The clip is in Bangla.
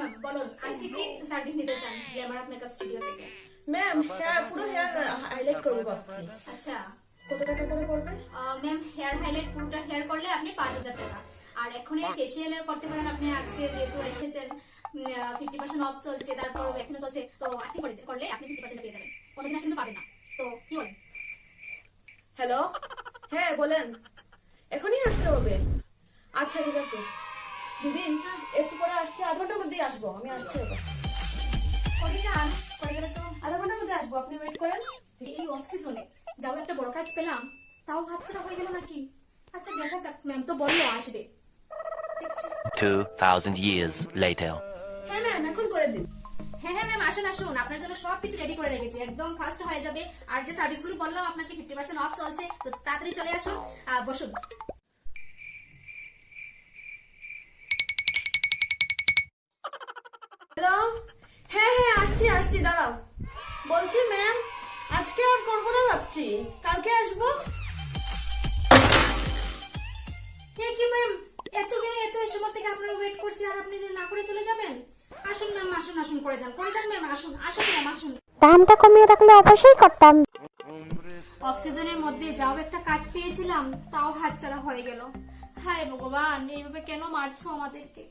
ম্যাম বলুন আজকে কি সার্ভিস নিতে চান গ্ল্যামার অফ মেকআপ স্টুডিও থেকে? ম্যাম পুরো হেয়ার হাইলাইট করবো ভাবছি। আচ্ছা কত টাকা করে পড়বে? ম্যাম হেয়ার হাইলাইট পুরোটা হেয়ার করলে আপনি 5,000 টাকা। আর এখন এই ফেসিয়াল করতে পারেন আপনি। আজকে যেহেতু এসেছেন 50% অফ চলছে, তারপর ভ্যাকসিনও চলছে, তো আজকে করলে আপনি 50% পেয়ে যাবেন। অন্যদিন আসলে কিন্তু পাবেন না। তো কি বলেন? হ্যালো, হ্যাঁ বলেন। এখনই আসতে হবে? আচ্ছা ঠিক আছে দিদি, একটু পরে আসছি, আধ ঘন্টার মধ্যেই আসবো। আমি আসছি এবার। কবে যান? করে গেলে তো আধা ঘন্টার মধ্যে আসবো, আপনি ওয়েট করেন। এই অফ সিজনে যাও একটা বড় কাজ পেলাম, তাও হাতছাড়া হয়ে গেল নাকি? আচ্ছা দেখা যাক, ম্যাম তো বললো আসবে, দেখছি। 2,000 years later. হ্যাঁ ম্যাম, এখন করে দিন। হ্যাঁ হ্যাঁ ম্যাম, আসুন আসুন, আপনার জন্য সবকিছু রেডি করে রেখেছি, একদম ফাস্ট হয়ে যাবে। আর যে সার্ভিসগুলো বললাম আপনাকে 50% অফ চলছে, তো তাড়াতাড়ি চলে আসুন। বসুন। হ্যালো, হ্যাঁ হ্যাঁ আসছি আসছি, দাঁড়াও। বলছি ম্যাম, আজকে আর করবো না ভাবছি, কালকে আসবো। হ্যাঁ কি ম্যাম, এতদিনে এত সময় থেকে আপনারা ওয়েট করছি, আর আপনি যদি না করে চলে যাবেন? আসুন ম্যাম, আসুন আসুন, করে যান ম্যাম, আসুন আসুন ম্যাম, আসুন। দামটা কমিয়ে রাখলে অবশ্যই করতাম। অফ সিজনের মধ্যে যাও একটা কাজ পেয়েছিলাম, তাও হাতছাড়া হয়ে গেল। হায় ভগবান, এইভাবে কেন মারছো আমাদেরকে?